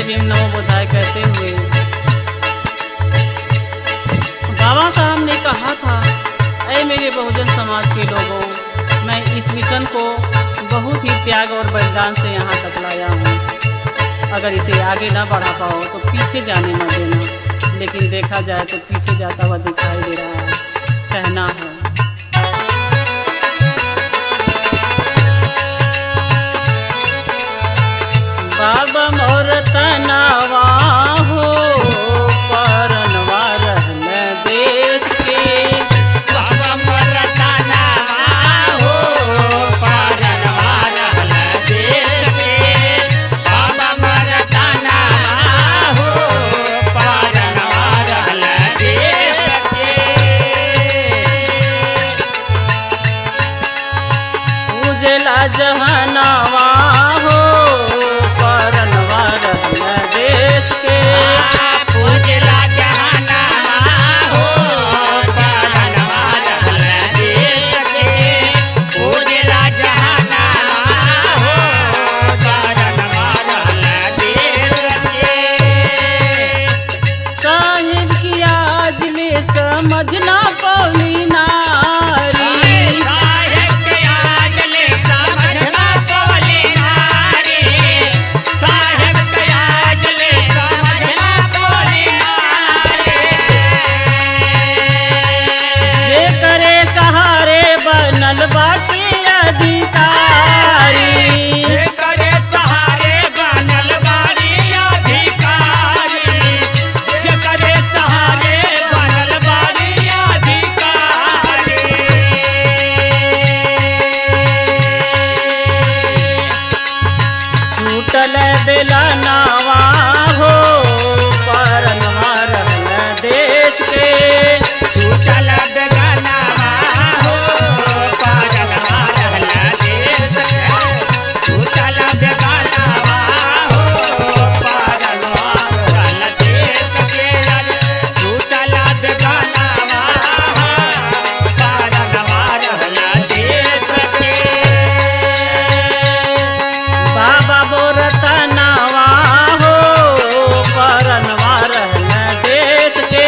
भीम नमो बुद्धाय कहते हुए बाबा साहब ने कहा था, ऐ मेरे बहुजन समाज के लोगों, मैं इस मिशन को बहुत ही त्याग और बलिदान से यहाँ तक लाया हूँ। अगर इसे आगे ना बढ़ा पाओ तो पीछे जाने न देना। लेकिन देखा जाए तो पीछे जाता हुआ दिखाई दे रहा है। कहना है बाबा मोर तनावा हो परनवा रहने देश के। बाबा मोर तनावा हो परनवा रहने देश के। बाबा मोर तनावा हो परनवा रहने देश के। उजला जहनवा हो परनवा रहने देश के। उजला जहनवा हो परनवा रहने देश के। उजला जहनवा हो परनवा रहने देश के। साहिब की आज ले समझना पौली नारी। साहेब के आज ले समझना पौली नारी। साहेब के आज ले समझना पौली नारी। जे करे सहारे बनल बाटे अधिकारी। जे करे सहारे बनल बाड़ी अधिकारी। जे करे सहारे बनल बाड़ी अधिकारी। छूटल बेलनवा हो परनवा रहने देश के। छूटल बेगनवा हो परनवा रहने देश के। छूटल बेगनवा हो परनवा रहने देश के। छूटल बेगनवा हो परनवा रहने देश के। बाबा बोर तनावा हो परनवा रहने देश के।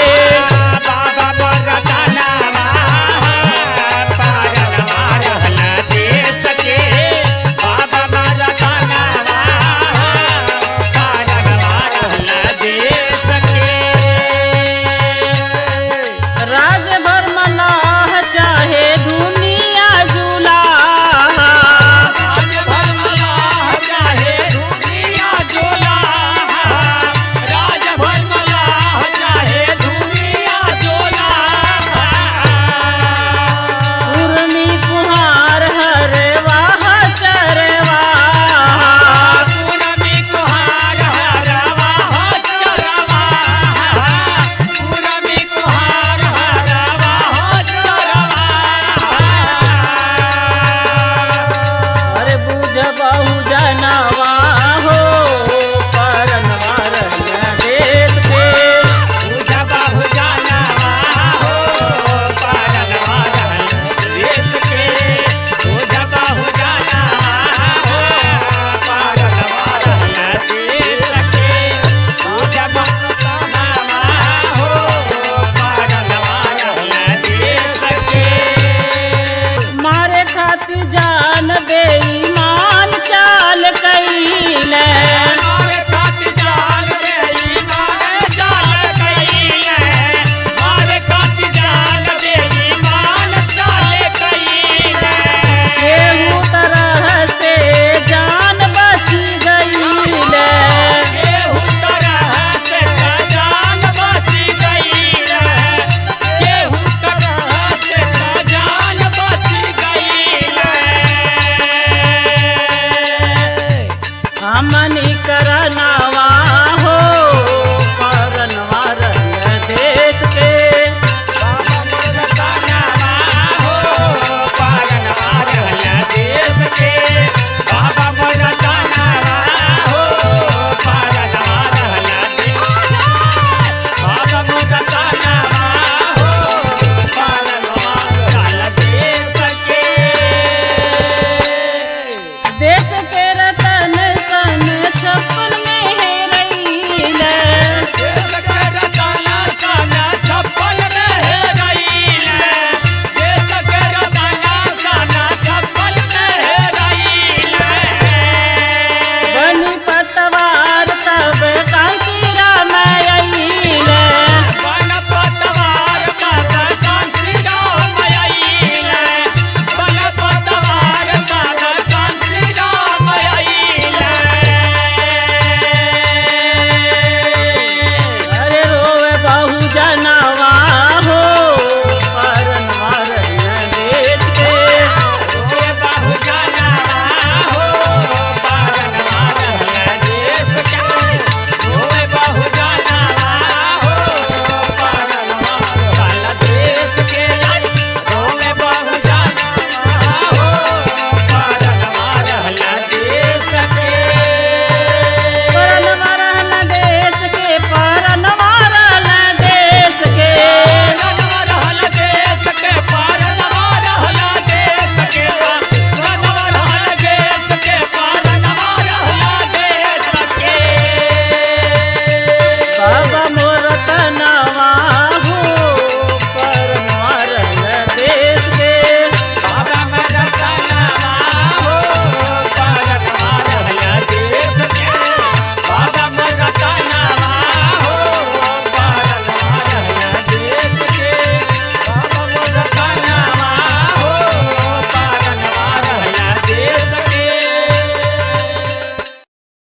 बाबा मोर तनावा हो परनवा रहने देश के। बाबा मोर तनावा हो परनवा रहने देश